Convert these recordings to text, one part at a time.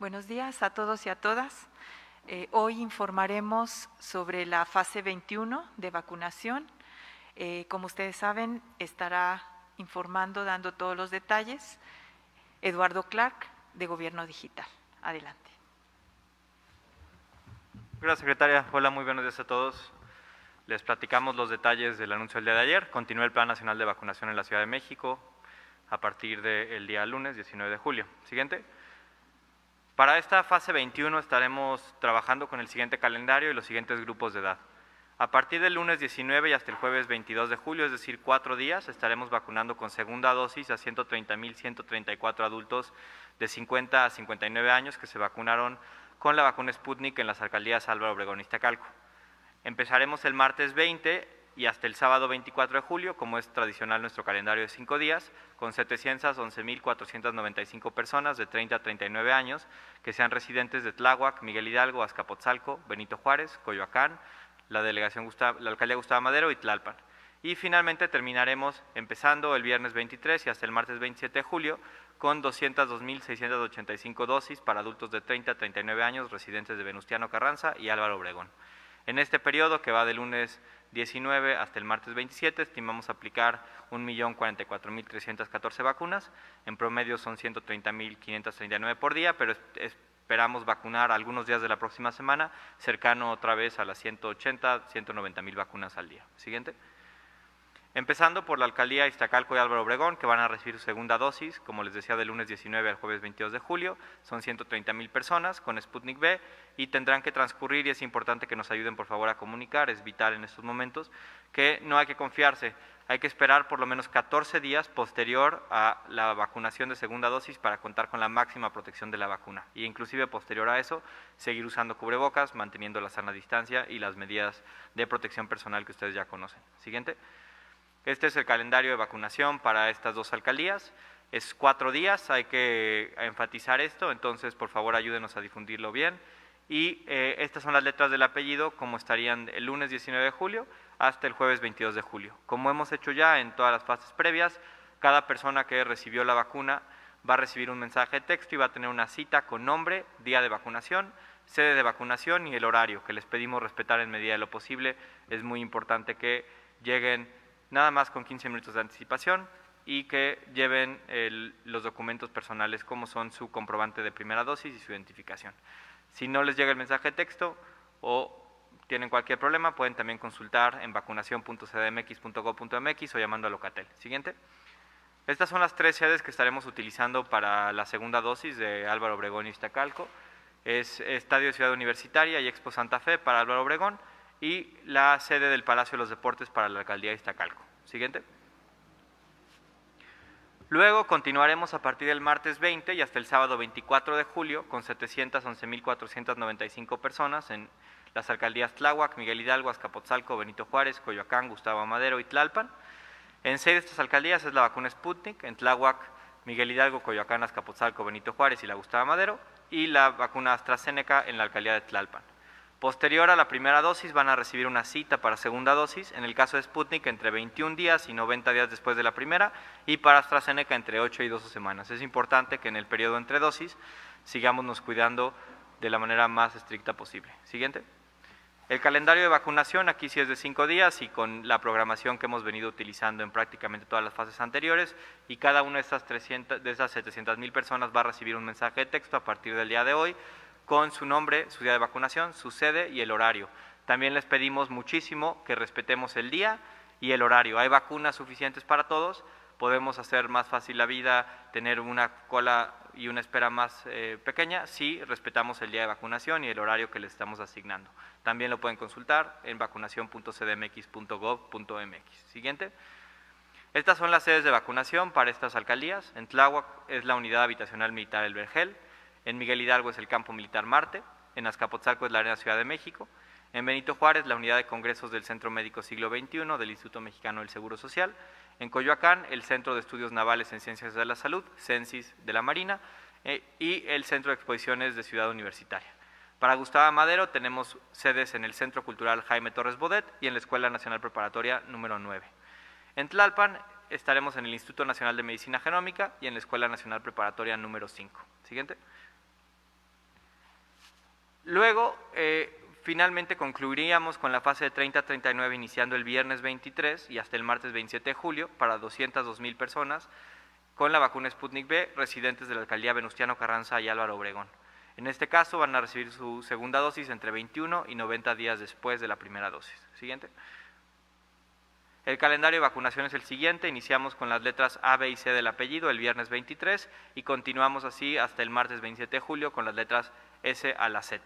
Buenos días a todos y a todas. Hoy informaremos sobre la fase 21 de vacunación. Como ustedes saben, estará informando, dando todos los detalles, Eduardo Clark, de Gobierno Digital. Adelante. Gracias, secretaria. Hola, muy buenos días a todos. Les platicamos los detalles del anuncio del día de ayer. Continúa el Plan Nacional de Vacunación en la Ciudad de México a partir del día lunes 19 de julio. Siguiente. Para esta fase 21 estaremos trabajando con el siguiente calendario y los siguientes grupos de edad. A partir del lunes 19 y hasta el jueves 22 de julio, es decir, 4 días, estaremos vacunando con segunda dosis a 130,134 adultos de 50 a 59 años que se vacunaron con la vacuna Sputnik en las alcaldías Álvaro Obregón y Iztacalco. Empezaremos el martes 20 y hasta el sábado 24 de julio, como es tradicional nuestro calendario de 5 días, con 711,495 personas de 30 a 39 años que sean residentes de Tláhuac, Miguel Hidalgo, Azcapotzalco, Benito Juárez, Coyoacán, la alcaldía Gustavo Madero y Tlalpan. Y finalmente terminaremos empezando el viernes 23 y hasta el martes 27 de julio con 202,685 dosis para adultos de 30 a 39 años residentes de Venustiano Carranza y Álvaro Obregón. En este periodo, que va del lunes 19 hasta el martes 27, estimamos aplicar 1,044,314 vacunas. En promedio son 130,539 por día, pero esperamos vacunar algunos días de la próxima semana, cercano otra vez a las 180, 190,000 vacunas al día. Siguiente. Empezando por la alcaldía Iztacalco y Álvaro Obregón, que van a recibir su segunda dosis, como les decía, del lunes 19 al jueves 22 de julio, son 130,000 personas con Sputnik V y tendrán que transcurrir, y es importante que nos ayuden por favor a comunicar, es vital en estos momentos, que no hay que confiarse, hay que esperar por lo menos 14 días posterior a la vacunación de segunda dosis para contar con la máxima protección de la vacuna, y inclusive posterior a eso, seguir usando cubrebocas, manteniendo la sana distancia y las medidas de protección personal que ustedes ya conocen. Siguiente. Este es el calendario de vacunación para estas dos alcaldías. Es 4 días, hay que enfatizar esto, entonces por favor ayúdenos a difundirlo bien. Y estas son las letras del apellido, como estarían el lunes 19 de julio hasta el jueves 22 de julio. Como hemos hecho ya en todas las fases previas, cada persona que recibió la vacuna va a recibir un mensaje de texto y va a tener una cita con nombre, día de vacunación, sede de vacunación y el horario, que les pedimos respetar en medida de lo posible. Es muy importante que lleguen nada más con 15 minutos de anticipación y que lleven los documentos personales como son su comprobante de primera dosis y su identificación. Si no les llega el mensaje de texto o tienen cualquier problema, pueden también consultar en vacunación.cdmx.gov.mx o llamando a Locatel. Siguiente. Estas son las 3 sedes que estaremos utilizando para la segunda dosis de Álvaro Obregón y Iztacalco. Es Estadio Ciudad Universitaria y Expo Santa Fe para Álvaro Obregón, y la sede del Palacio de los Deportes para la alcaldía de Iztacalco. Siguiente. Luego continuaremos a partir del martes 20 y hasta el sábado 24 de julio con 711,495 personas en las alcaldías Tláhuac, Miguel Hidalgo, Azcapotzalco, Benito Juárez, Coyoacán, Gustavo Madero y Tlalpan. En 6 de estas alcaldías es la vacuna Sputnik, en Tláhuac, Miguel Hidalgo, Coyoacán, Azcapotzalco, Benito Juárez y la Gustavo Madero, y la vacuna AstraZeneca en la alcaldía de Tlalpan. Posterior a la primera dosis van a recibir una cita para segunda dosis, en el caso de Sputnik entre 21 días y 90 días después de la primera, y para AstraZeneca entre 8 y 12 semanas. Es importante que en el periodo entre dosis sigámonos cuidando de la manera más estricta posible. Siguiente. El calendario de vacunación aquí sí es de 5 días y con la programación que hemos venido utilizando en prácticamente todas las fases anteriores, y cada una de esas 700,000 personas va a recibir un mensaje de texto a partir del día de hoy, con su nombre, su día de vacunación, su sede y el horario. También les pedimos muchísimo que respetemos el día y el horario. Hay vacunas suficientes para todos, podemos hacer más fácil la vida, tener una cola y una espera más pequeña si respetamos el día de vacunación y el horario que les estamos asignando. También lo pueden consultar en vacunación.cdmx.gov.mx. Siguiente. Estas son las sedes de vacunación para estas alcaldías. En Tláhuac es la Unidad Habitacional Militar El Vergel. En Miguel Hidalgo es el Campo Militar Marte, en Azcapotzalco es la Arena Ciudad de México, en Benito Juárez la Unidad de Congresos del Centro Médico Siglo XXI del Instituto Mexicano del Seguro Social, en Coyoacán el Centro de Estudios Navales en Ciencias de la Salud, CENSIS de la Marina, y el Centro de Exposiciones de Ciudad Universitaria. Para Gustavo Madero tenemos sedes en el Centro Cultural Jaime Torres Bodet y en la Escuela Nacional Preparatoria número 9. En Tlalpan estaremos en el Instituto Nacional de Medicina Genómica y en la Escuela Nacional Preparatoria número 5. Siguiente. Luego, finalmente concluiríamos con la fase de 30 a 39 iniciando el viernes 23 y hasta el martes 27 de julio para 202,000 personas con la vacuna Sputnik V residentes de la alcaldía Venustiano Carranza y Álvaro Obregón. En este caso van a recibir su segunda dosis entre 21 y 90 días después de la primera dosis. Siguiente. El calendario de vacunación es el siguiente, iniciamos con las letras A, B y C del apellido el viernes 23 y continuamos así hasta el martes 27 de julio con las letras S a la Z.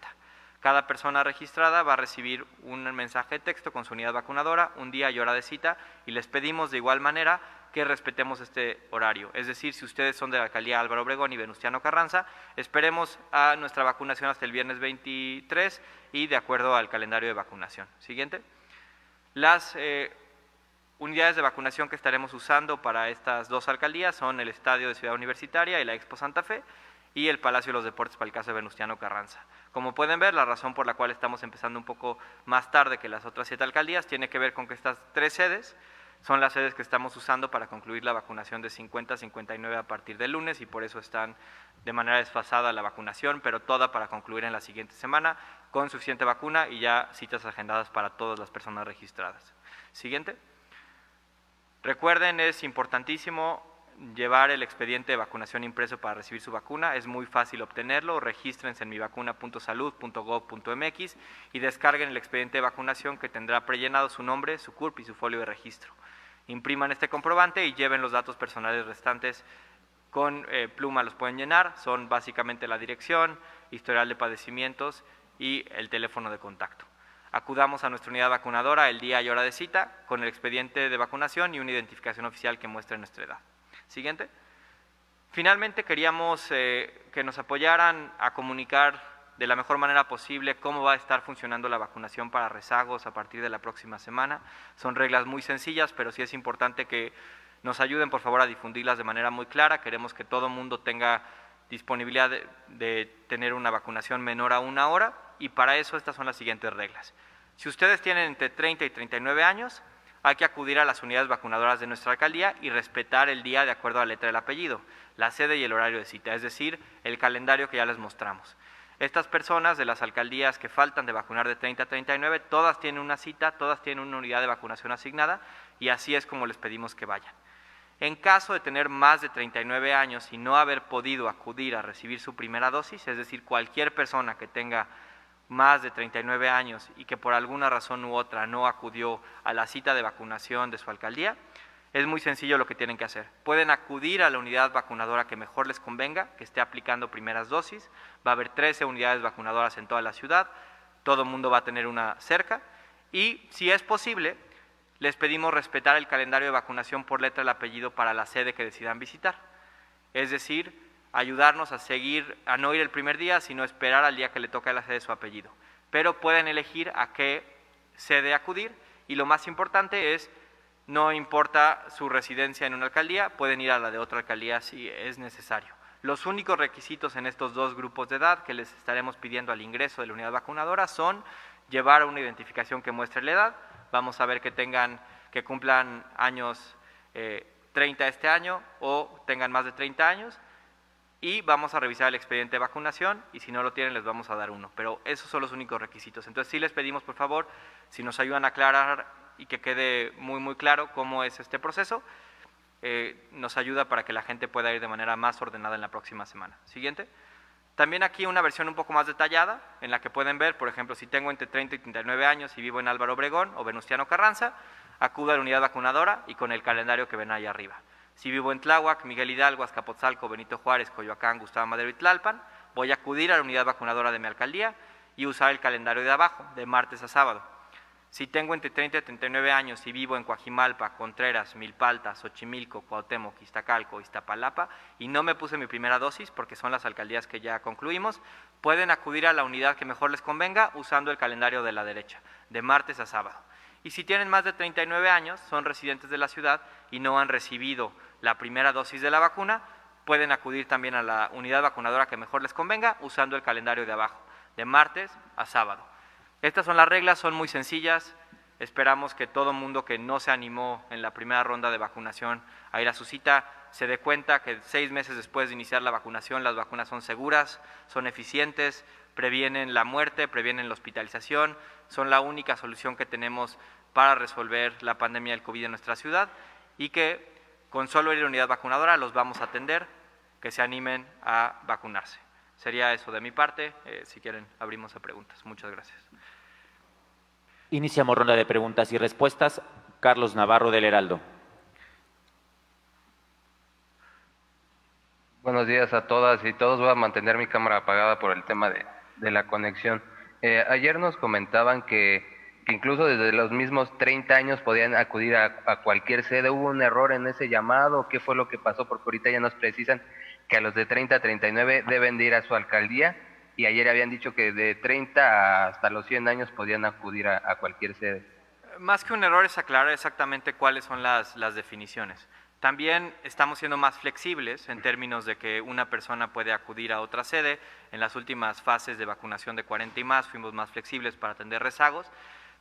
Cada persona registrada va a recibir un mensaje de texto con su unidad vacunadora, un día y hora de cita, y les pedimos de igual manera que respetemos este horario. Es decir, si ustedes son de la alcaldía Álvaro Obregón y Venustiano Carranza, esperemos a nuestra vacunación hasta el viernes 23 y de acuerdo al calendario de vacunación. Siguiente. Las unidades de vacunación que estaremos usando para estas dos alcaldías son el Estadio de Ciudad Universitaria y la Expo Santa Fe y el Palacio de los Deportes para el caso de Venustiano Carranza. Como pueden ver, la razón por la cual estamos empezando un poco más tarde que las otras 7 alcaldías tiene que ver con que estas 3 sedes son las sedes que estamos usando para concluir la vacunación de 50 a 59 a partir del lunes y por eso están de manera desfasada la vacunación, pero toda para concluir en la siguiente semana con suficiente vacuna y ya citas agendadas para todas las personas registradas. Siguiente. Recuerden, es importantísimo llevar el expediente de vacunación impreso para recibir su vacuna, es muy fácil obtenerlo, regístrense en mivacuna.salud.gov.mx y descarguen el expediente de vacunación que tendrá prellenado su nombre, su CURP y su folio de registro. Impriman este comprobante y lleven los datos personales restantes con pluma, los pueden llenar, son básicamente la dirección, historial de padecimientos y el teléfono de contacto. Acudamos a nuestra unidad vacunadora el día y hora de cita con el expediente de vacunación y una identificación oficial que muestre nuestra edad. Siguiente. Finalmente queríamos que nos apoyaran a comunicar de la mejor manera posible cómo va a estar funcionando la vacunación para rezagos a partir de la próxima semana. Son reglas muy sencillas, pero sí es importante que nos ayuden por favor a difundirlas de manera muy clara. Queremos que todo mundo tenga disponibilidad de tener una vacunación menor a 1 hora y para eso estas son las siguientes reglas. Si ustedes tienen entre 30 y 39 años, hay que acudir a las unidades vacunadoras de nuestra alcaldía y respetar el día de acuerdo a la letra del apellido, la sede y el horario de cita, es decir, el calendario que ya les mostramos. Estas personas de las alcaldías que faltan de vacunar de 30 a 39, todas tienen una cita, todas tienen una unidad de vacunación asignada y así es como les pedimos que vayan. En caso de tener más de 39 años y no haber podido acudir a recibir su primera dosis, es decir, cualquier persona que tenga más de 39 años y que por alguna razón u otra no acudió a la cita de vacunación de su alcaldía, es muy sencillo lo que tienen que hacer. Pueden acudir a la unidad vacunadora que mejor les convenga, que esté aplicando primeras dosis. Va a haber 13 unidades vacunadoras en toda la ciudad, todo el mundo va a tener una cerca y si es posible, les pedimos respetar el calendario de vacunación por letra del apellido para la sede que decidan visitar. Es decir, ayudarnos a seguir, a no ir el primer día, sino esperar al día que le toca a la sede su apellido. Pero pueden elegir a qué sede acudir y lo más importante es, no importa su residencia en una alcaldía, pueden ir a la de otra alcaldía si es necesario. Los únicos requisitos en estos dos grupos de edad que les estaremos pidiendo al ingreso de la unidad vacunadora son llevar una identificación que muestre la edad. Vamos a ver que cumplan años 30 este año o tengan más de 30 años y vamos a revisar el expediente de vacunación y si no lo tienen les vamos a dar uno, pero esos son los únicos requisitos. Entonces sí les pedimos por favor, si nos ayudan a aclarar y que quede muy claro cómo es este proceso, nos ayuda para que la gente pueda ir de manera más ordenada en la próxima semana. Siguiente. También aquí una versión un poco más detallada, en la que pueden ver, por ejemplo, si tengo entre 30 y 39 años y vivo en Álvaro Obregón o Venustiano Carranza, acudo a la unidad vacunadora y con el calendario que ven ahí arriba. Si vivo en Tláhuac, Miguel Hidalgo, Azcapotzalco, Benito Juárez, Coyoacán, Gustavo Madero y Tlalpan, voy a acudir a la unidad vacunadora de mi alcaldía y usar el calendario de abajo, de martes a sábado. Si tengo entre 30 y 39 años y vivo en Coajimalpa, Contreras, Milpalta, Xochimilco, Cuauhtémoc, Iztacalco, Iztapalapa y no me puse mi primera dosis porque son las alcaldías que ya concluimos, pueden acudir a la unidad que mejor les convenga usando el calendario de la derecha, de martes a sábado. Y si tienen más de 39 años, son residentes de la ciudad y no han recibido la primera dosis de la vacuna, pueden acudir también a la unidad vacunadora que mejor les convenga usando el calendario de abajo, de martes a sábado. Estas son las reglas, son muy sencillas, esperamos que todo mundo que no se animó en la primera ronda de vacunación a ir a su cita se dé cuenta que 6 meses después de iniciar la vacunación las vacunas son seguras, son eficientes, previenen la muerte, previenen la hospitalización, son la única solución que tenemos para resolver la pandemia del COVID en nuestra ciudad y que con solo ir a la unidad vacunadora los vamos a atender, que se animen a vacunarse. Sería eso de mi parte. Si quieren, abrimos a preguntas. Muchas gracias. Iniciamos ronda de preguntas y respuestas. Carlos Navarro del Heraldo. Buenos días a todas y todos. Voy a mantener mi cámara apagada por el tema de la conexión. Ayer nos comentaban que incluso desde los mismos 30 años podían acudir a cualquier sede. ¿Hubo un error en ese llamado? ¿Qué fue lo que pasó? Porque ahorita ya nos precisan que a los de 30 a 39 deben de ir a su alcaldía, y ayer habían dicho que de 30 hasta los 100 años podían acudir a cualquier sede. Más que un error es aclarar exactamente cuáles son las definiciones. También estamos siendo más flexibles en términos de que una persona puede acudir a otra sede. En las últimas fases de vacunación de 40 y más fuimos más flexibles para atender rezagos,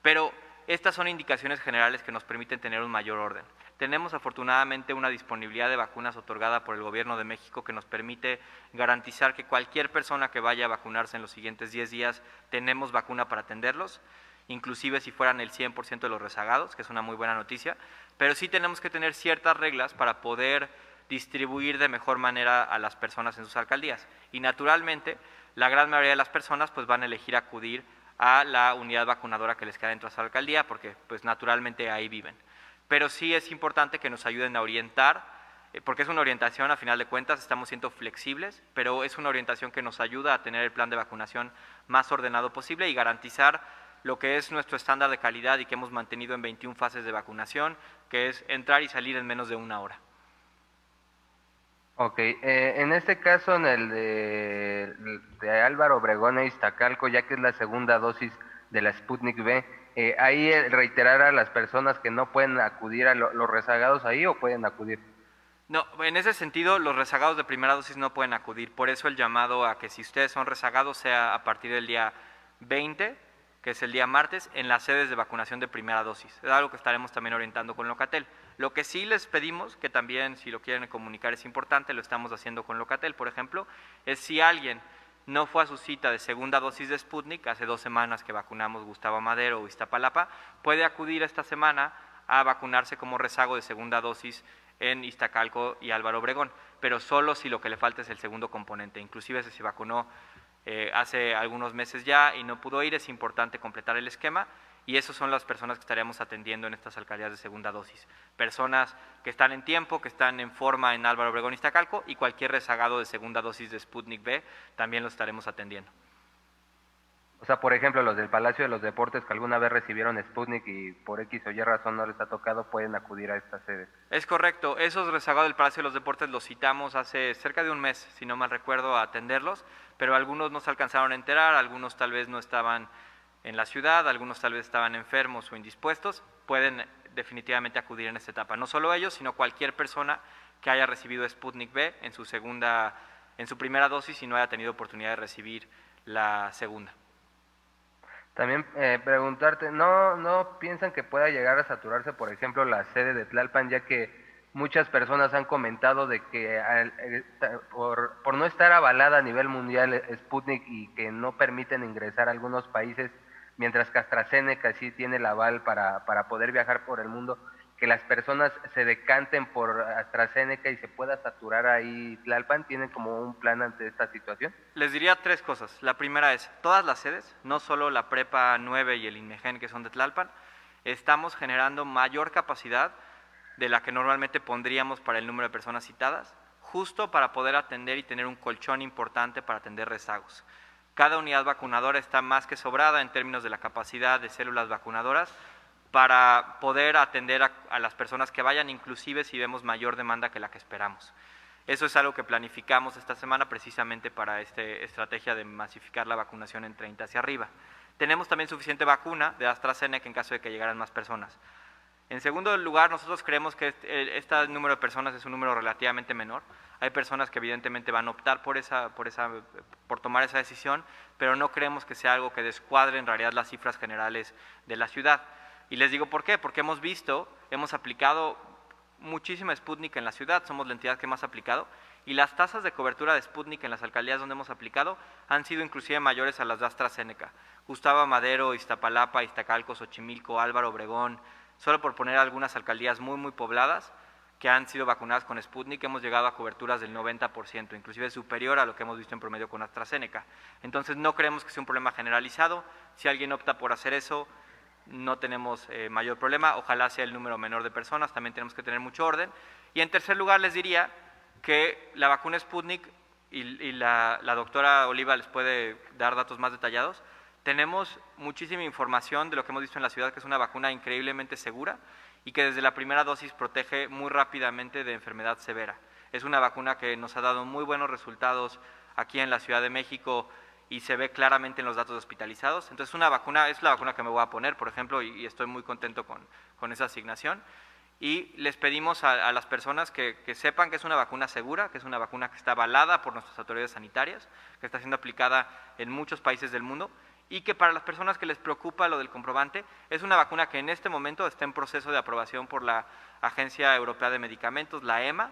pero estas son indicaciones generales que nos permiten tener un mayor orden. Tenemos afortunadamente una disponibilidad de vacunas otorgada por el Gobierno de México que nos permite garantizar que cualquier persona que vaya a vacunarse en los siguientes 10 días tenemos vacuna para atenderlos, inclusive si fueran el 100% de los rezagados, que es una muy buena noticia, pero sí tenemos que tener ciertas reglas para poder distribuir de mejor manera a las personas en sus alcaldías. Y naturalmente, la gran mayoría de las personas pues van a elegir acudir a la unidad vacunadora que les queda dentro de su alcaldía, porque pues naturalmente ahí viven. Pero sí es importante que nos ayuden a orientar, porque es una orientación, a final de cuentas estamos siendo flexibles, pero es una orientación que nos ayuda a tener el plan de vacunación más ordenado posible y garantizar lo que es nuestro estándar de calidad y que hemos mantenido en 21 fases de vacunación, que es entrar y salir en menos de una hora. Ok, en este caso, en el de Álvaro Obregón e Iztacalco, ya que es la segunda dosis de la Sputnik V, ahí reiterar a las personas que no pueden acudir a los rezagados ahí, ¿o pueden acudir? No, en ese sentido los rezagados de primera dosis no pueden acudir, por eso el llamado a que si ustedes son rezagados sea a partir del día 20, que es el día martes, en las sedes de vacunación de primera dosis. Es algo que estaremos también orientando con Locatel. Lo que sí les pedimos, que también si lo quieren comunicar es importante, lo estamos haciendo con Locatel, por ejemplo, es si alguien no fue a su cita de segunda dosis de Sputnik, hace 2 semanas que vacunamos Gustavo Madero o Iztapalapa, puede acudir esta semana a vacunarse como rezago de segunda dosis en Iztacalco y Álvaro Obregón, pero solo si lo que le falta es el segundo componente. Inclusive si se vacunó hace algunos meses ya y no pudo ir, es importante completar el esquema, y esas son las personas que estaríamos atendiendo en estas alcaldías de segunda dosis. Personas que están en tiempo, que están en forma en Álvaro Obregón y Iztacalco, y cualquier rezagado de segunda dosis de Sputnik V también lo estaremos atendiendo. O sea, por ejemplo, los del Palacio de los Deportes que alguna vez recibieron Sputnik y por X o Y razón no les ha tocado, pueden acudir a estas sedes. Es correcto, esos rezagados del Palacio de los Deportes los citamos hace cerca de un mes, si no mal recuerdo, a atenderlos, pero algunos no se alcanzaron a enterar, algunos tal vez no estaban en la ciudad, algunos tal vez estaban enfermos o indispuestos, pueden definitivamente acudir en esta etapa. No solo ellos, sino cualquier persona que haya recibido Sputnik V en su primera dosis y no haya tenido oportunidad de recibir la segunda. También preguntarte, ¿no piensan que pueda llegar a saturarse, por ejemplo, la sede de Tlalpan, ya que muchas personas han comentado de que por no estar avalada a nivel mundial Sputnik y que no permiten ingresar a algunos países, mientras que AstraZeneca sí tiene el aval para poder viajar por el mundo, que las personas se decanten por AstraZeneca y se pueda saturar ahí Tlalpan? ¿Tienen como un plan ante esta situación? Les diría 3 cosas. La primera es, todas las sedes, no solo la Prepa 9 y el INMEGEN que son de Tlalpan, estamos generando mayor capacidad de la que normalmente pondríamos para el número de personas citadas, justo para poder atender y tener un colchón importante para atender rezagos. Cada unidad vacunadora está más que sobrada en términos de la capacidad de células vacunadoras para poder atender a las personas que vayan, inclusive si vemos mayor demanda que la que esperamos. Eso es algo que planificamos esta semana precisamente para esta estrategia de masificar la vacunación en 30 hacia arriba. Tenemos también suficiente vacuna de AstraZeneca en caso de que llegaran más personas. En segundo lugar, nosotros creemos que este número de personas es un número relativamente menor. Hay personas que evidentemente van a optar por tomar esa decisión, pero no creemos que sea algo que descuadre en realidad las cifras generales de la ciudad. Y les digo por qué, porque hemos aplicado muchísima Sputnik en la ciudad, somos la entidad que más ha aplicado, y las tasas de cobertura de Sputnik en las alcaldías donde hemos aplicado han sido inclusive mayores a las de AstraZeneca. Gustavo Madero, Iztapalapa, Iztacalco, Xochimilco, Álvaro Obregón, solo por poner algunas alcaldías muy pobladas que han sido vacunadas con Sputnik, hemos llegado a coberturas del 90%, inclusive superior a lo que hemos visto en promedio con AstraZeneca. Entonces no creemos que sea un problema generalizado. Si alguien opta por hacer eso, no tenemos mayor problema, ojalá sea el número menor de personas, también tenemos que tener mucho orden. Y en tercer lugar les diría que la vacuna Sputnik, y la doctora Oliva les puede dar datos más detallados, tenemos muchísima información de lo que hemos visto en la ciudad, que es una vacuna increíblemente segura y que desde la primera dosis protege muy rápidamente de enfermedad severa. Es una vacuna que nos ha dado muy buenos resultados aquí en la Ciudad de México y se ve claramente en los datos hospitalizados. Entonces es la vacuna que me voy a poner, por ejemplo, y estoy muy contento con esa asignación. Y les pedimos a las personas que sepan que es una vacuna segura, que es una vacuna que está avalada por nuestras autoridades sanitarias, que está siendo aplicada en muchos países del mundo, y que para las personas que les preocupa lo del comprobante, es una vacuna que en este momento está en proceso de aprobación por la Agencia Europea de Medicamentos, la EMA,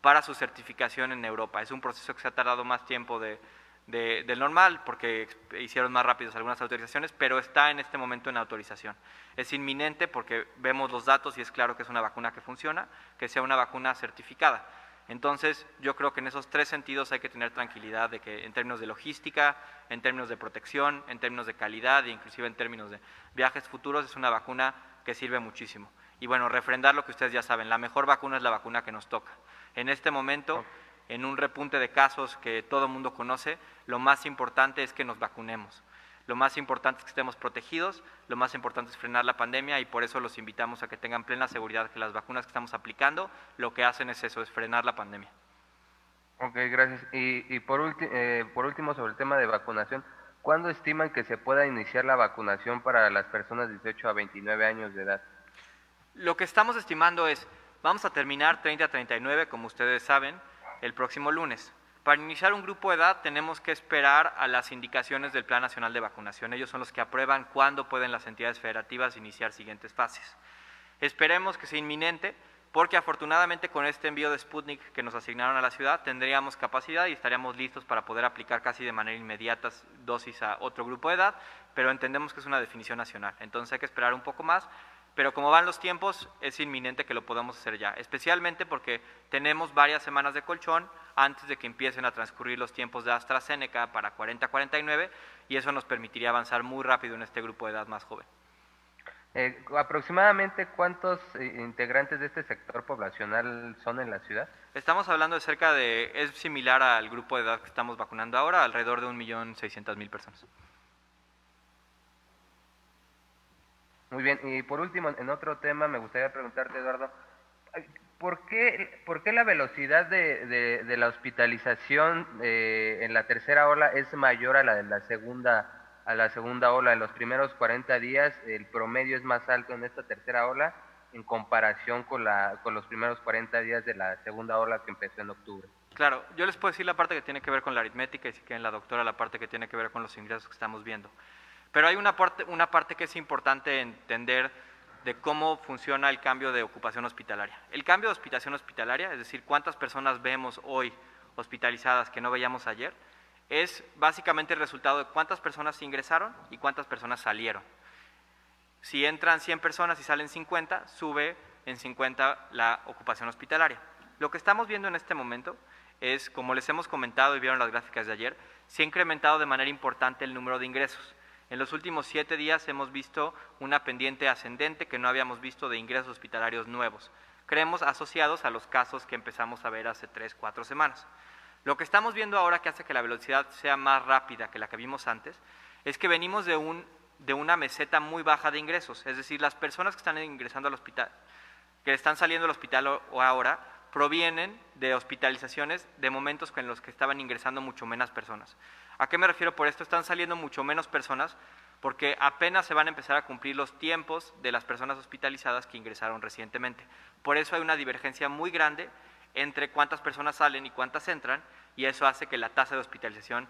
para su certificación en Europa. Es un proceso que se ha tardado más tiempo del normal, porque hicieron más rápidas algunas autorizaciones, pero está en este momento en autorización. Es inminente porque vemos los datos y es claro que es una vacuna que funciona, que sea una vacuna certificada. Entonces, yo creo que en esos tres sentidos hay que tener tranquilidad de que en términos de logística, en términos de protección, en términos de calidad e inclusive en términos de viajes futuros, es una vacuna que sirve muchísimo. Y bueno, refrendar lo que ustedes ya saben, la mejor vacuna es la vacuna que nos toca. En este momento, en un repunte de casos que todo el mundo conoce, lo más importante es que nos vacunemos. Lo más importante es que estemos protegidos, lo más importante es frenar la pandemia y por eso los invitamos a que tengan plena seguridad que las vacunas que estamos aplicando lo que hacen es eso, es frenar la pandemia. Ok, gracias. Y por último, sobre el tema de vacunación, ¿cuándo estiman que se pueda iniciar la vacunación para las personas de 18 a 29 años de edad? Lo que estamos estimando es, vamos a terminar 30 a 39, como ustedes saben, el próximo lunes. Para iniciar un grupo de edad tenemos que esperar a las indicaciones del Plan Nacional de Vacunación. Ellos son los que aprueban cuándo pueden las entidades federativas iniciar siguientes fases. Esperemos que sea inminente, porque afortunadamente con este envío de Sputnik que nos asignaron a la ciudad tendríamos capacidad y estaríamos listos para poder aplicar casi de manera inmediata dosis a otro grupo de edad, pero entendemos que es una definición nacional, entonces hay que esperar un poco más. Pero como van los tiempos, es inminente que lo podamos hacer ya, especialmente porque tenemos varias semanas de colchón antes de que empiecen a transcurrir los tiempos de AstraZeneca para 40-49 y eso nos permitiría avanzar muy rápido en este grupo de edad más joven. ¿Aproximadamente cuántos integrantes de este sector poblacional son en la ciudad? Estamos hablando de es similar al grupo de edad que estamos vacunando ahora, alrededor de 1.600.000 personas. Muy bien, y por último, en otro tema, me gustaría preguntarte, Eduardo, ¿por qué la velocidad de la hospitalización en la tercera ola es mayor a la de la segunda ola? En los primeros 40 días, el promedio es más alto en esta tercera ola en comparación con los primeros 40 días de la segunda ola que empezó en octubre. Claro, yo les puedo decir la parte que tiene que ver con la aritmética y si quieren la doctora la parte que tiene que ver con los ingresos que estamos viendo. Pero hay una parte que es importante entender de cómo funciona el cambio de ocupación hospitalaria. El cambio de ocupación hospitalaria, es decir, cuántas personas vemos hoy hospitalizadas que no veíamos ayer, es básicamente el resultado de cuántas personas ingresaron y cuántas personas salieron. Si entran 100 personas y salen 50, sube en 50 la ocupación hospitalaria. Lo que estamos viendo en este momento es, como les hemos comentado y vieron las gráficas de ayer, se ha incrementado de manera importante el número de ingresos. En los últimos 7 días hemos visto una pendiente ascendente que no habíamos visto de ingresos hospitalarios nuevos. Creemos asociados a los casos que empezamos a ver hace 3-4 semanas. Lo que estamos viendo ahora que hace que la velocidad sea más rápida que la que vimos antes, es que venimos de una meseta muy baja de ingresos. Es decir, las personas que están ingresando al hospital, que están saliendo del hospital o ahora, provienen de hospitalizaciones de momentos en los que estaban ingresando mucho menos personas. ¿A qué me refiero por esto? Están saliendo mucho menos personas porque apenas se van a empezar a cumplir los tiempos de las personas hospitalizadas que ingresaron recientemente. Por eso hay una divergencia muy grande entre cuántas personas salen y cuántas entran, y eso hace que la tasa de hospitalización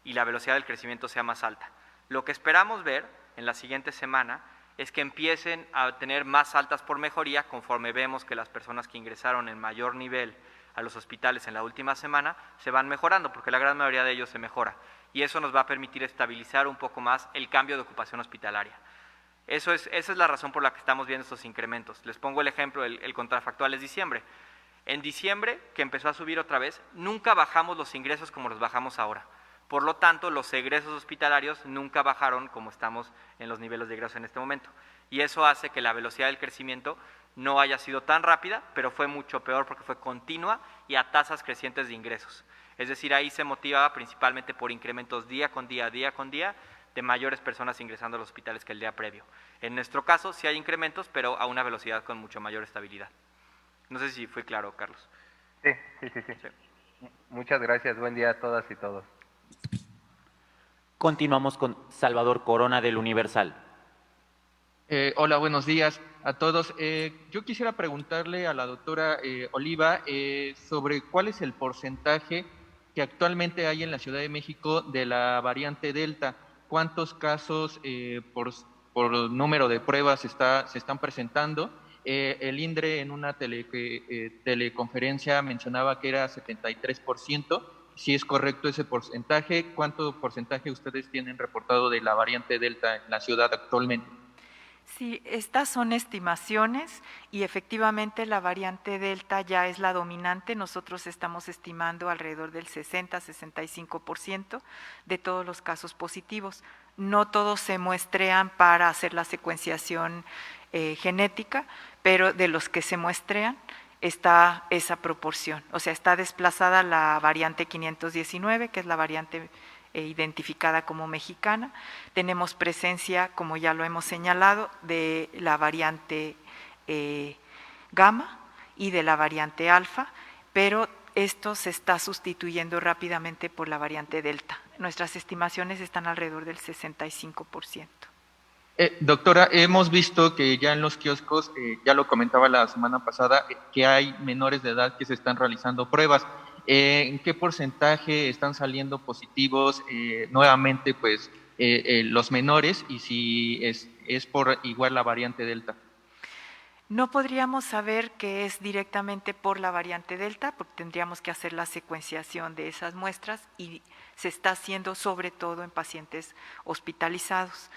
y la velocidad del crecimiento sea más alta. Lo que esperamos ver en la siguiente semana es que empiecen a tener más altas por mejoría conforme vemos que las personas que ingresaron en mayor nivel a los hospitales en la última semana se van mejorando, porque la gran mayoría de ellos se mejora. Y eso nos va a permitir estabilizar un poco más el cambio de ocupación hospitalaria. Esa es la razón por la que estamos viendo estos incrementos. Les pongo el ejemplo, el contrafactual es diciembre. En diciembre, que empezó a subir otra vez, nunca bajamos los ingresos como los bajamos ahora. Por lo tanto, los egresos hospitalarios nunca bajaron como estamos en los niveles de egresos en este momento. Y eso hace que la velocidad del crecimiento no haya sido tan rápida, pero fue mucho peor porque fue continua y a tasas crecientes de ingresos. Es decir, ahí se motivaba principalmente por incrementos día con día, de mayores personas ingresando a los hospitales que el día previo. En nuestro caso sí hay incrementos, pero a una velocidad con mucho mayor estabilidad. No sé si fui claro, Carlos. Sí. Muchas gracias, buen día a todas y todos. Continuamos con Salvador Corona del Universal. Hola, buenos días a todos. Yo quisiera preguntarle a la doctora Oliva sobre cuál es el porcentaje que actualmente hay en la Ciudad de México de la variante Delta. ¿Cuántos casos por número de pruebas se están presentando? El INDRE en una teleconferencia mencionaba que era 73%. Si es correcto ese porcentaje, ¿cuánto porcentaje ustedes tienen reportado de la variante Delta en la ciudad actualmente? Sí, estas son estimaciones y efectivamente la variante Delta ya es la dominante. Nosotros estamos estimando alrededor del 60-65% de todos los casos positivos. No todos se muestrean para hacer la secuenciación genética, pero de los que se muestrean está esa proporción. O sea, está desplazada la variante 519, que es la variante identificada como mexicana. Tenemos presencia, como ya lo hemos señalado, de la variante gamma y de la variante alfa, pero esto se está sustituyendo rápidamente por la variante delta. Nuestras estimaciones están alrededor del 65%. Doctora, hemos visto que ya en los kioscos, ya lo comentaba la semana pasada, que hay menores de edad que se están realizando pruebas. ¿En qué porcentaje están saliendo positivos nuevamente pues los menores y si es por igual la variante Delta? No podríamos saber que es directamente por la variante Delta, porque tendríamos que hacer la secuenciación de esas muestras y se está haciendo sobre todo en pacientes hospitalizados.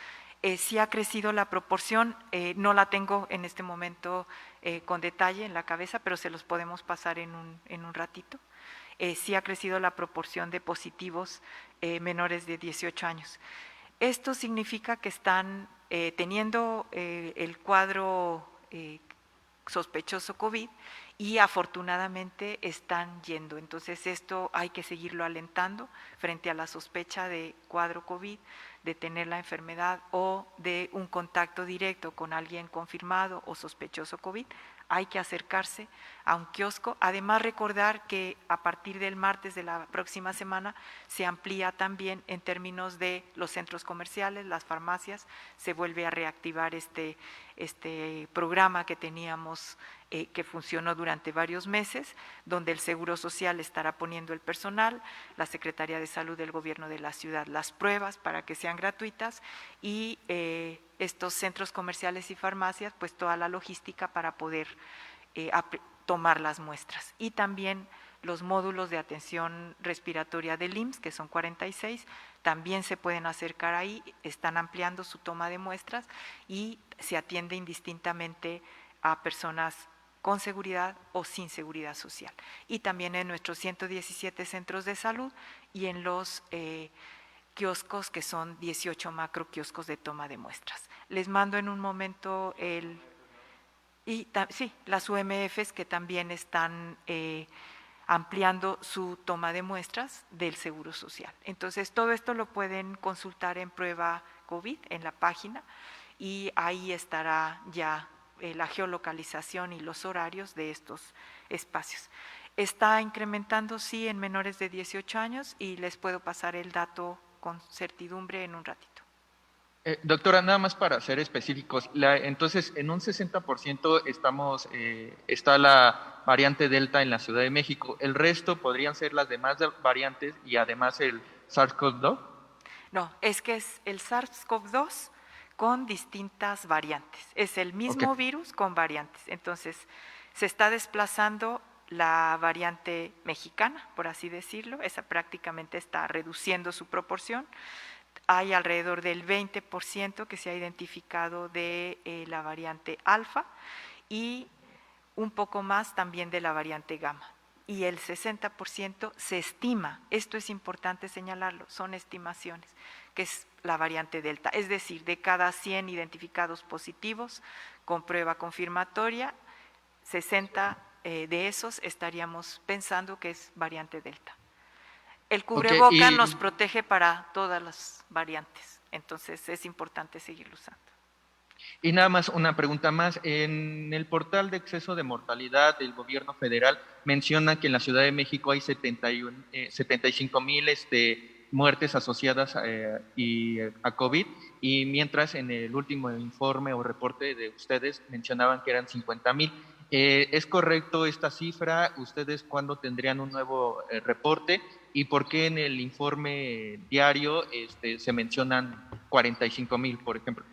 Sí ha crecido la proporción, no la tengo en este momento con detalle en la cabeza, pero se los podemos pasar en un ratito. Sí ha crecido la proporción de positivos menores de 18 años. Esto significa que están teniendo el cuadro sospechoso COVID y afortunadamente están yendo. Entonces esto hay que seguirlo alentando frente a la sospecha de cuadro COVID, de tener la enfermedad o de un contacto directo con alguien confirmado o sospechoso COVID. Hay que acercarse a un kiosco. Además, recordar que a partir del martes de la próxima semana se amplía también en términos de los centros comerciales, las farmacias, se vuelve a reactivar este programa que teníamos que funcionó durante varios meses, donde el Seguro Social estará poniendo el personal, la Secretaría de Salud del Gobierno de la Ciudad las pruebas para que sean gratuitas y estos centros comerciales y farmacias, pues toda la logística para poder tomar las muestras. Y también los módulos de atención respiratoria del IMSS, que son 46, también se pueden acercar ahí, están ampliando su toma de muestras y se atiende indistintamente a personas con seguridad o sin seguridad social. Y también en nuestros 117 centros de salud y en los kioscos, que son 18 macro kioscos de toma de muestras. Les mando en un momento las UMFs que también están ampliando su toma de muestras del Seguro Social. Entonces, todo esto lo pueden consultar en Prueba COVID, en la página, y ahí estará ya la geolocalización y los horarios de estos espacios. Está incrementando, sí, en menores de 18 años y les puedo pasar el dato con certidumbre en un ratito. Doctora, nada más para ser específicos, entonces en un 60% está la variante Delta en la Ciudad de México. ¿El resto podrían ser las demás variantes y además el SARS-CoV-2? No, es que es el SARS-CoV-2 con distintas variantes. Es el mismo virus con variantes. Entonces, se está desplazando la variante mexicana, por así decirlo, esa prácticamente está reduciendo su proporción. Hay alrededor del 20% que se ha identificado de la variante alfa y un poco más también de la variante gamma. Y el 60% se estima, esto es importante señalarlo, son estimaciones, que es la variante delta. Es decir, de cada 100 identificados positivos con prueba confirmatoria, 60 de esos estaríamos pensando que es variante delta. El cubreboca nos protege para todas las variantes, entonces es importante seguirlo usando. Y nada más una pregunta más. En el portal de exceso de mortalidad del gobierno federal menciona que en la Ciudad de México hay 75,000 muertes asociadas a COVID, y mientras en el último informe o reporte de ustedes mencionaban que eran 50,000. ¿Es correcto esta cifra? ¿Ustedes cuándo tendrían un nuevo reporte? ¿Y por qué en el informe diario se mencionan 45,000, por ejemplo?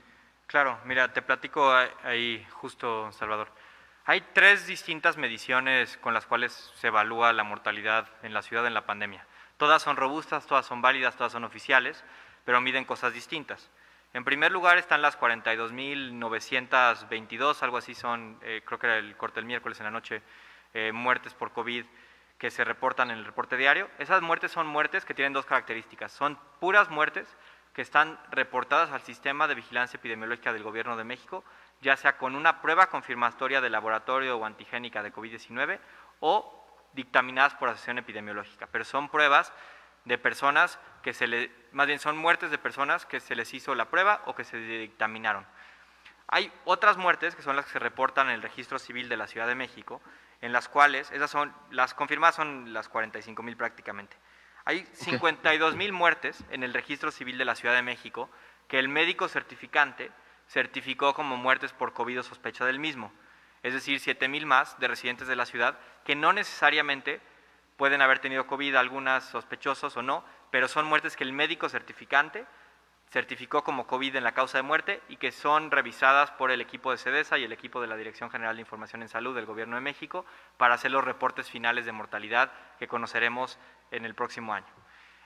Claro, mira, te platico ahí justo, Salvador. Hay 3 distintas mediciones con las cuales se evalúa la mortalidad en la ciudad en la pandemia. Todas son robustas, todas son válidas, todas son oficiales, pero miden cosas distintas. En primer lugar están las 42,922, algo así son, creo que era el corte del miércoles en la noche, muertes por COVID que se reportan en el reporte diario. Esas muertes son muertes que tienen 2 características. Son puras muertes que están reportadas al Sistema de Vigilancia Epidemiológica del Gobierno de México, ya sea con una prueba confirmatoria de laboratorio o antigénica de COVID-19 o dictaminadas por asociación epidemiológica, pero son pruebas de personas más bien son muertes de personas que se les hizo la prueba o que se dictaminaron. Hay otras muertes que son las que se reportan en el registro civil de la Ciudad de México, en las cuales, las confirmadas son las 45,000 prácticamente. Hay 52,000 muertes en el registro civil de la Ciudad de México que el médico certificante certificó como muertes por COVID o sospecha del mismo. Es decir, 7,000 más de residentes de la ciudad que no necesariamente pueden haber tenido COVID, algunas sospechosos o no, pero son muertes que el médico certificante certificó como COVID en la causa de muerte y que son revisadas por el equipo de CEDESA y el equipo de la Dirección General de Información en Salud del Gobierno de México para hacer los reportes finales de mortalidad que conoceremos en el próximo año.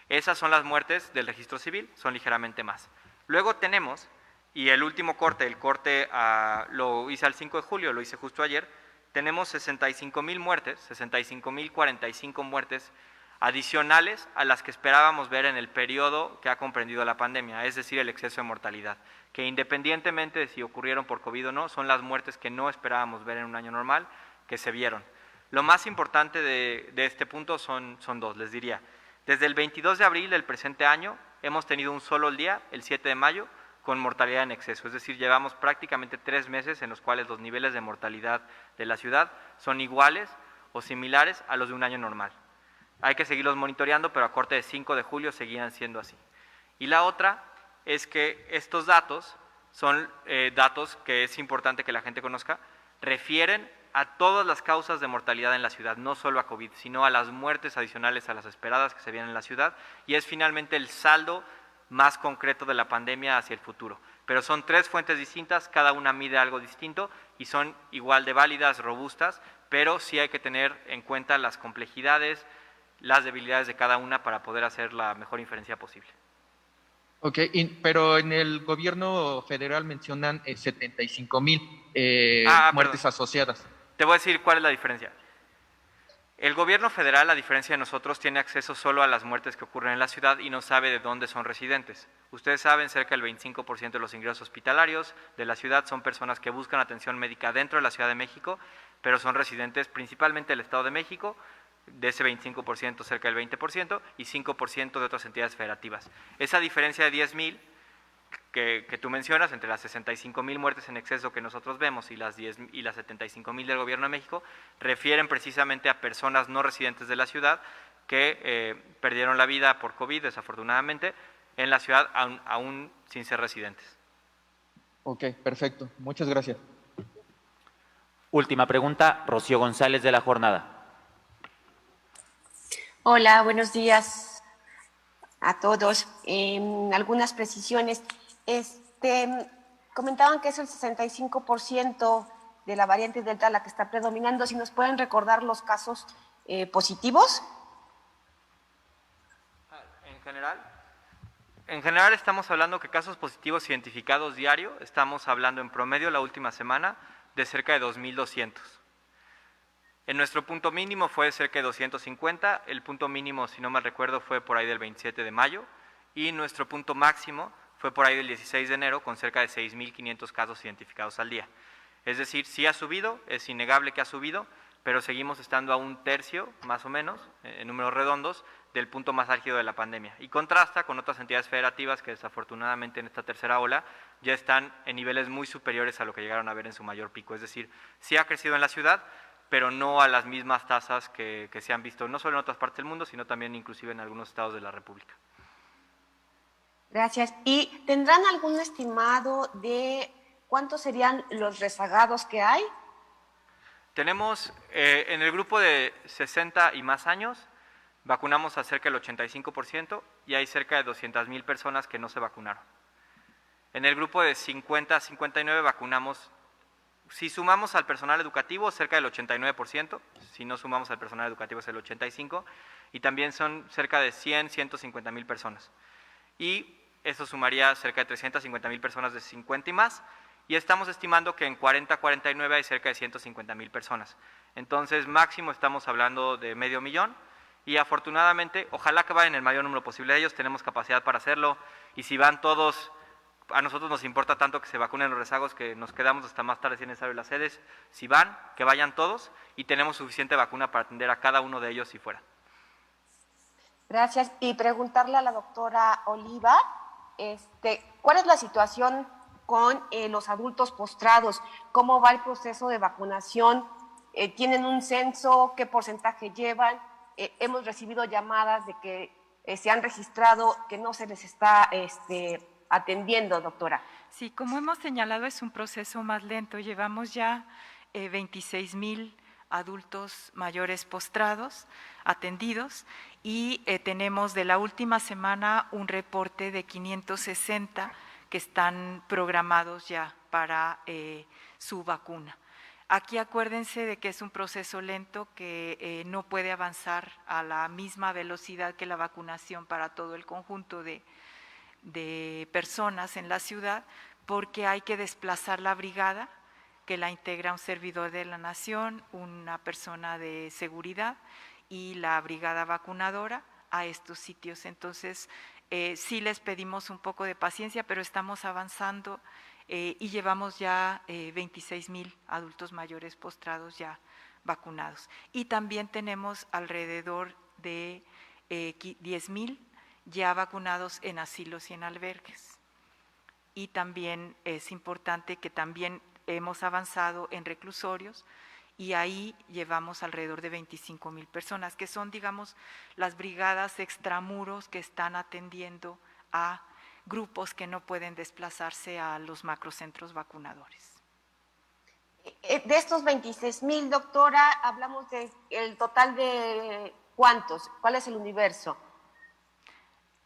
Esas son las muertes del registro civil, son ligeramente más. Luego tenemos, y el último corte, lo hice al 5 de julio, lo hice justo ayer, tenemos 65,000 muertes, 65,045 muertes adicionales a las que esperábamos ver en el periodo que ha comprendido la pandemia, es decir, el exceso de mortalidad, que independientemente de si ocurrieron por COVID o no, son las muertes que no esperábamos ver en un año normal, que se vieron. Lo más importante de este punto son 2, les diría. Desde el 22 de abril del presente año hemos tenido un solo día, el 7 de mayo, con mortalidad en exceso, es decir, llevamos prácticamente 3 meses en los cuales los niveles de mortalidad de la ciudad son iguales o similares a los de un año normal. Hay que seguirlos monitoreando, pero a corte de 5 de julio seguían siendo así. Y la otra es que estos datos son datos que es importante que la gente conozca, refieren a todas las causas de mortalidad en la ciudad, no solo a COVID, sino a las muertes adicionales a las esperadas que se vienen en la ciudad, y es finalmente el saldo más concreto de la pandemia hacia el futuro. Pero son 3 fuentes distintas, cada una mide algo distinto y son igual de válidas, robustas, pero sí hay que tener en cuenta las complejidades, las debilidades de cada una para poder hacer la mejor inferencia posible. Ok, pero en el gobierno federal mencionan 75,000 muertes asociadas. Te voy a decir cuál es la diferencia. El gobierno federal, a diferencia de nosotros, tiene acceso solo a las muertes que ocurren en la ciudad y no sabe de dónde son residentes. Ustedes saben, cerca del 25% de los ingresos hospitalarios de la ciudad son personas que buscan atención médica dentro de la Ciudad de México, pero son residentes principalmente del Estado de México, de ese 25%, cerca del 20%, y 5% de otras entidades federativas. Esa diferencia de 10,000 que tú mencionas, entre las 65,000 muertes en exceso que nosotros vemos y las 75,000 del Gobierno de México, refieren precisamente a personas no residentes de la ciudad que perdieron la vida por COVID, desafortunadamente, en la ciudad, aún sin ser residentes. Ok, perfecto. Muchas gracias. Última pregunta, Rocío González de La Jornada. Hola, buenos días a todos. Algunas precisiones. Comentaban que es el 65% de la variante Delta la que está predominando. Si nos pueden recordar los casos positivos. En general estamos hablando que casos positivos identificados diario, estamos hablando en promedio la última semana de cerca de 2.200. En nuestro punto mínimo fue cerca de 250, el punto mínimo, si no mal recuerdo, fue por ahí del 27 de mayo, y nuestro punto máximo fue por ahí del 16 de enero, con cerca de 6.500 casos identificados al día. Es decir, sí ha subido, es innegable que ha subido, pero seguimos estando a un tercio, más o menos, en números redondos, del punto más álgido de la pandemia. Y contrasta con otras entidades federativas que desafortunadamente en esta tercera ola ya están en niveles muy superiores a lo que llegaron a ver en su mayor pico. Es decir, sí ha crecido en la ciudad, pero no a las mismas tasas que se han visto no solo en otras partes del mundo, sino también inclusive en algunos estados de la República. Gracias. ¿Y tendrán algún estimado de cuántos serían los rezagados que hay? Tenemos en el grupo de 60 y más años, vacunamos a cerca del 85% y hay cerca de 200,000 personas que no se vacunaron. En el grupo de 50 a 59 vacunamos, si sumamos al personal educativo, cerca del 89%, si no sumamos al personal educativo es el 85%, y también son cerca de 150,000 personas. Y eso sumaría cerca de 350,000 personas de 50 y más, y estamos estimando que en 40 a 49 hay cerca de 150,000 personas. Entonces, máximo estamos hablando de 500,000, y afortunadamente, ojalá que vayan el mayor número posible de ellos, tenemos capacidad para hacerlo, y si van todos, a nosotros nos importa tanto que se vacunen los rezagos que nos quedamos hasta más tarde si es necesario en las sedes. Si van, que vayan todos, y tenemos suficiente vacuna para atender a cada uno de ellos si fuera. Gracias. Y preguntarle a la doctora Oliva, ¿cuál es la situación con los adultos postrados? ¿Cómo va el proceso de vacunación? ¿Tienen un censo? ¿Qué porcentaje llevan? Hemos recibido llamadas de que se han registrado, que no se les está atendiendo, doctora. Sí, como hemos señalado, es un proceso más lento. Llevamos ya 26,000 adultos mayores postrados, atendidos, y tenemos de la última semana un reporte de 560 que están programados ya para su vacuna. Aquí acuérdense de que es un proceso lento que no puede avanzar a la misma velocidad que la vacunación para todo el conjunto de personas en la ciudad, porque hay que desplazar la brigada que la integra un servidor de la nación, una persona de seguridad y la brigada vacunadora a estos sitios. Entonces, sí les pedimos un poco de paciencia, pero estamos avanzando y llevamos ya 26,000 adultos mayores postrados ya vacunados. Y también tenemos alrededor de 10,000 ya vacunados en asilos y en albergues. Y también es importante que también hemos avanzado en reclusorios y ahí llevamos alrededor de 25,000 personas, que son, digamos, las brigadas extramuros que están atendiendo a grupos que no pueden desplazarse a los macrocentros vacunadores. De estos 26,000, doctora, hablamos del total de ¿cuántos? ¿Cuál es el universo?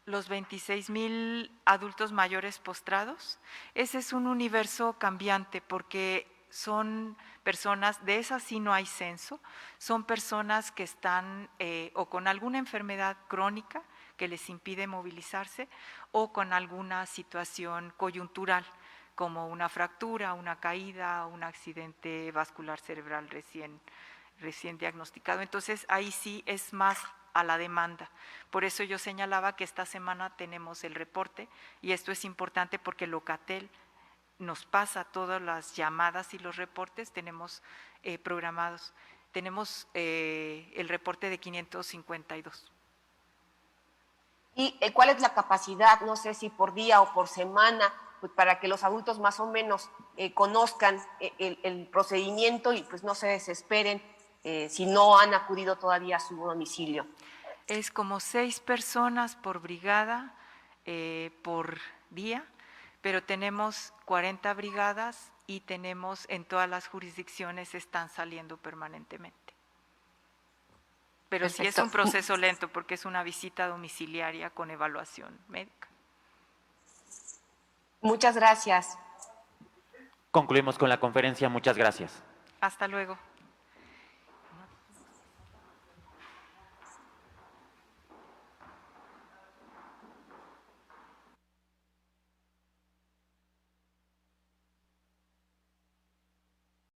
Los 26,000 adultos mayores postrados, ese es un universo cambiante porque son personas, de esas sí no hay censo, son personas que están o con alguna enfermedad crónica que les impide movilizarse o con alguna situación coyuntural como una fractura, una caída, un accidente vascular cerebral recién diagnosticado. Entonces ahí sí es más a la demanda. Por eso yo señalaba que esta semana tenemos el reporte y esto es importante porque Locatel nos pasa todas las llamadas y los reportes, tenemos programados, tenemos el reporte de 552. ¿Y cuál es la capacidad, no sé si por día o por semana, pues para que los adultos más o menos conozcan el procedimiento y pues no se desesperen si no han acudido todavía a su domicilio? Es como 6 personas por brigada por día, pero tenemos 40 brigadas y tenemos en todas las jurisdicciones, están saliendo permanentemente. Pero sí es un proceso lento porque es una visita domiciliaria con evaluación médica. Muchas gracias. Concluimos con la conferencia. Muchas gracias. Hasta luego.